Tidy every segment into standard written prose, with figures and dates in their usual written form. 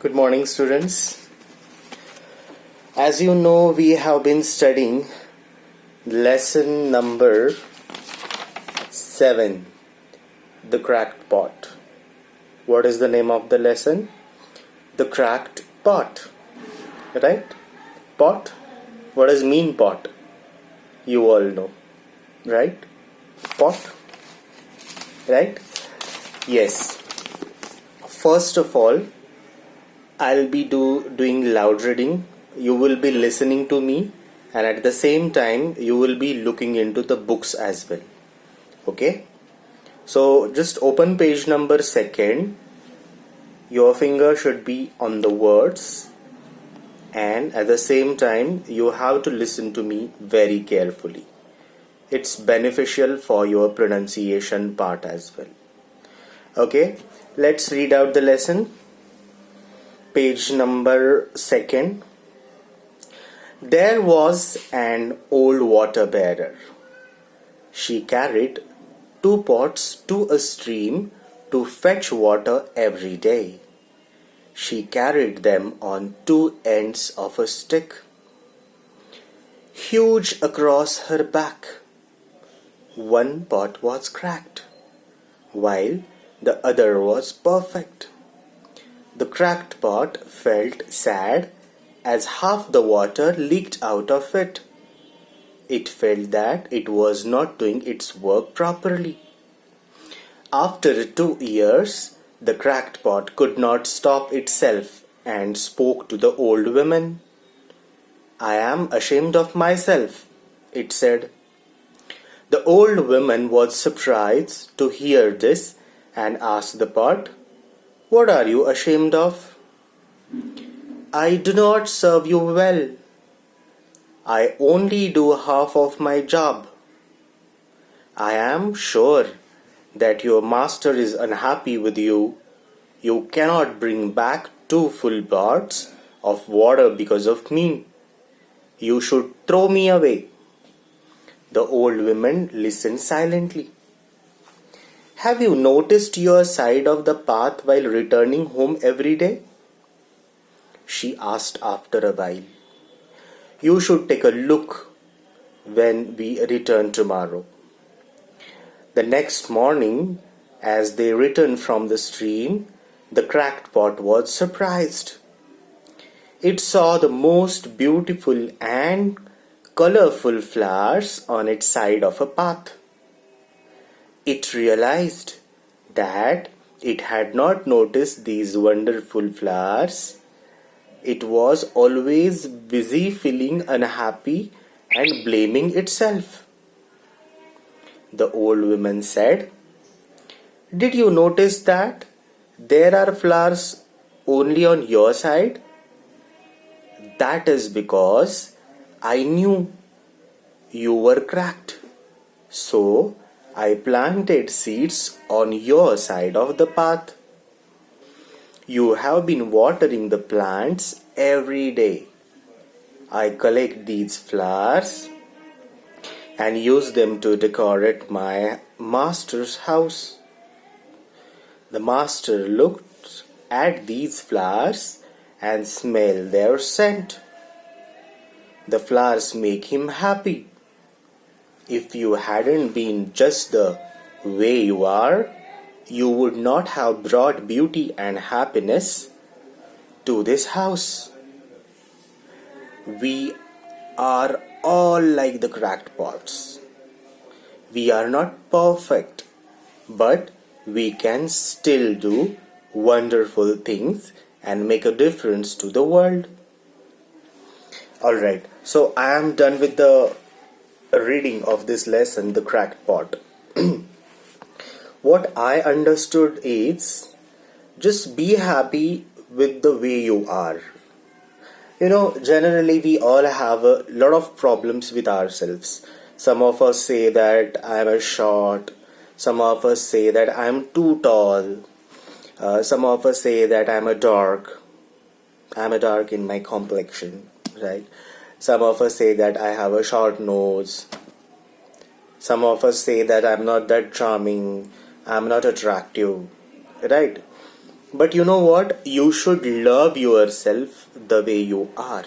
Good morning, students. As you know, we have been studying lesson number 7, The Cracked Pot. What is the name of the lesson? The Cracked Pot. Right? Pot? What does mean pot? You all know. Right? Pot? Right? Yes. First of all, I'll be doing loud reading. You will be listening to me, and at the same time you will be looking into the books as well. Okay? So just open page number 2. Your finger should be on the words, and at the same time you have to listen to me very carefully. It's beneficial for your pronunciation part as well. Okay? Let's read out the lesson. Page number 2. There was an old water bearer. She carried 2 pots to a stream to fetch water every day. She carried them on 2 ends of a stick, huge across her back. One pot was cracked, while the other was perfect. The cracked pot felt sad as half the water leaked out of it. It felt that it was not doing its work properly. After 2 years, the cracked pot could not stop itself and spoke to the old woman. "I am ashamed of myself," it said. The old woman was surprised to hear this and asked the pot, "What are you ashamed of?" "I do not serve you well. I only do half of my job. I am sure that your master is unhappy with you. You cannot bring back 2 full pots of water because of me. You should throw me away." The old woman listened silently. "Have you noticed your side of the path while returning home every day?" she asked after a while. "You should take a look when we return tomorrow." The next morning, as they returned from the stream, the cracked pot was surprised. It saw the most beautiful and colorful flowers on its side of a path. It realized that it had not noticed these wonderful flowers. It was always busy feeling unhappy and blaming itself. The old woman said, "Did you notice that there are flowers only on your side? That is because I knew you were cracked. So I planted seeds on your side of the path. You have been watering the plants every day. I collect these flowers and use them to decorate my master's house." The master looked at these flowers and smelled their scent. The flowers make him happy. If you hadn't been just the way you are, you would not have brought beauty and happiness to this house. We are all like the cracked pots. We are not perfect, but we can still do wonderful things and make a difference to the world. Alright, so I am done with the reading of this lesson, The Cracked Pot. What I understood is, just be happy with the way you are. Generally we all have a lot of problems with ourselves. Some of us say that I am short. Some of us say that I am too tall. Some of us say that I am a dark. I am a dark in my complexion, right? Some of us say that I have a short nose. Some of us say that I'm not that charming, I'm not attractive, right? But you know what? You should love yourself the way you are.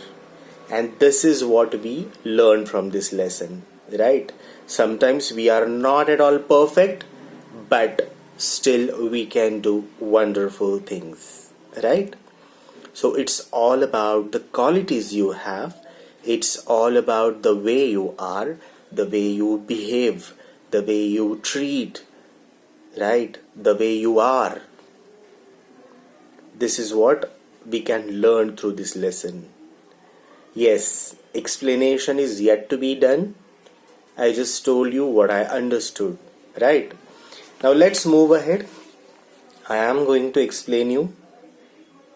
And this is what we learn from this lesson, right? Sometimes we are not at all perfect, but still we can do wonderful things, right? So it's all about the qualities you have. It's all about the way you are, the way you behave, the way you treat, right? The way you are. This is what we can learn through this lesson. Yes, explanation is yet to be done. I just told you what I understood, right? Now let's move ahead. I am going to explain you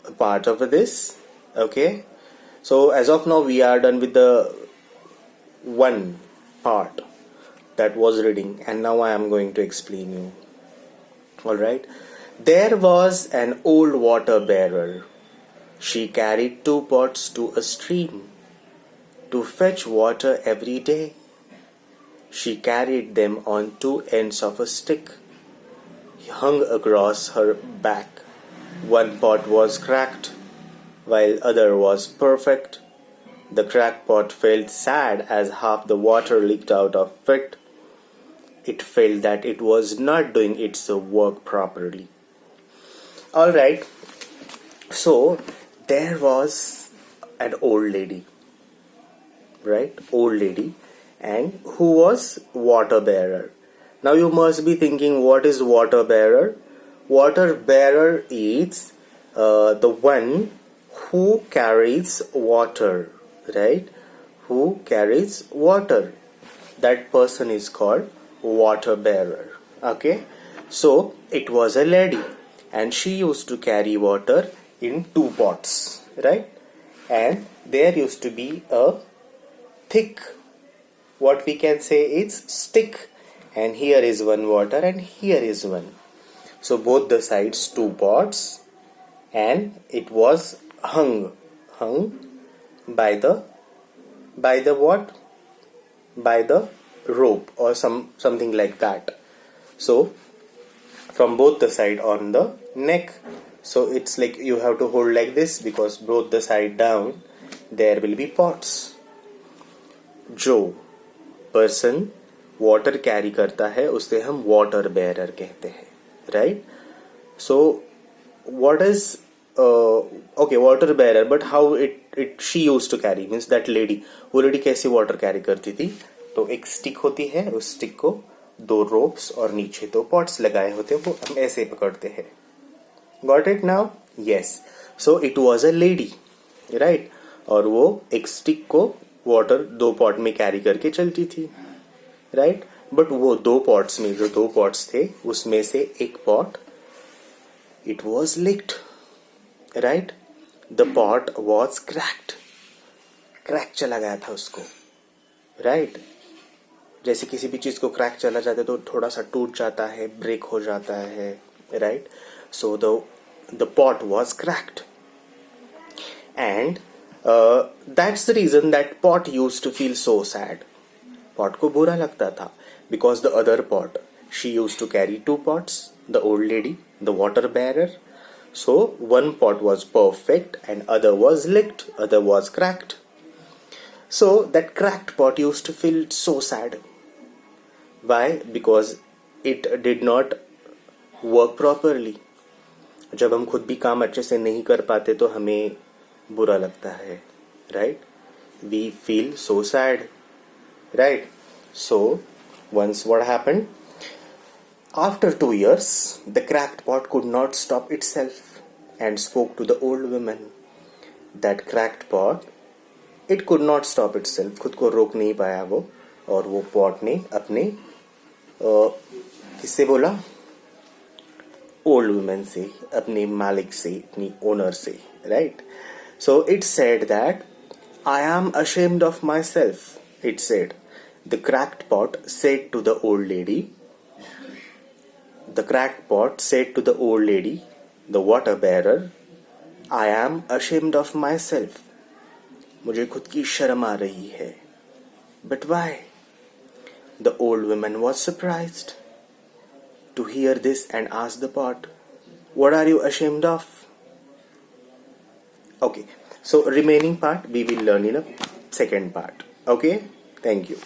a part of this, okay? So as of now we are done with the one part that was reading, and now I am going to explain you. All right. There was an old water bearer. She carried 2 pots to a stream to fetch water every day. She carried them on 2 ends of a stick hung across her back. One pot was cracked, while other was perfect. The cracked pot felt sad as half the water leaked out of it. It felt that it was not doing its work properly. Alright, so there was an old lady, right? Old lady, and who was water bearer. Now you must be thinking, what is water bearer? Water bearer is the one who carries water, right? Who carries water. That person is called water bearer. Okay, so it was a lady, and she used to carry water in 2 pots, right? And there used to be a thick, what we can say is stick, and here is one water and here is one. So both the sides 2 pots, and it was hung by the what? By the rope or something like that. So from both the side on the neck. So it's like you have to hold like this, because both the side down there will be pots. जो person water carry करता है उसे हम water bearer कहते हैं, right? So what is okay, water bearer, but how it she used to carry, means that lady, वो lady कैसे water carry करती थी? तो एक stick होती है, उस stick को 2 ropes और नीचे 2 pots लगाए होते हैं, वो हम ऐसे पकड़ते हैं. Got it now? Yes. So it was a lady, right? और वो एक stick को water 2 pot में carry करके चलती थी, right? But वो 2 pots में जो 2 pots थे, उसमें से एक pot, it was leaked, right? The pot was cracked. Crack चला गया था उसको, right? जैसे किसी भी चीज को क्रैक चला जाता है तो थोड़ा सा टूट जाता है, ब्रेक हो जाता है, right? So the pot was cracked, and that's the reason that pot used to feel so sad. Pot को बुरा लगता था, because the other pot, she used to carry 2 pots, the old lady, the water bearer. So one pot was perfect and other was licked, other was cracked. So that cracked pot used to feel so sad. Why? Because it did not work properly. जब हम खुद भी काम अच्छे से नहीं कर पाते तो हमें बुरा लगता है, right? We feel so sad, right? So once what happened? After 2 years, the cracked pot could not stop itself and spoke to the old woman. That cracked pot, it could not stop itself. खुद को रोक नहीं पाया वो, और वो pot ने अपने किससे बोला? Old woman से, अपने मालिक से, अपनी owner से, right? So it said that, I am ashamed of myself. It said, the cracked pot said to the old lady. The cracked pot said to the old lady, the water bearer, I am ashamed of myself. मुझे खुद की शर्म आ रही है. But why? The old woman was surprised to hear this and asked the pot, What are you ashamed of? Okay, so remaining part we will learn in a second part. Okay, thank you.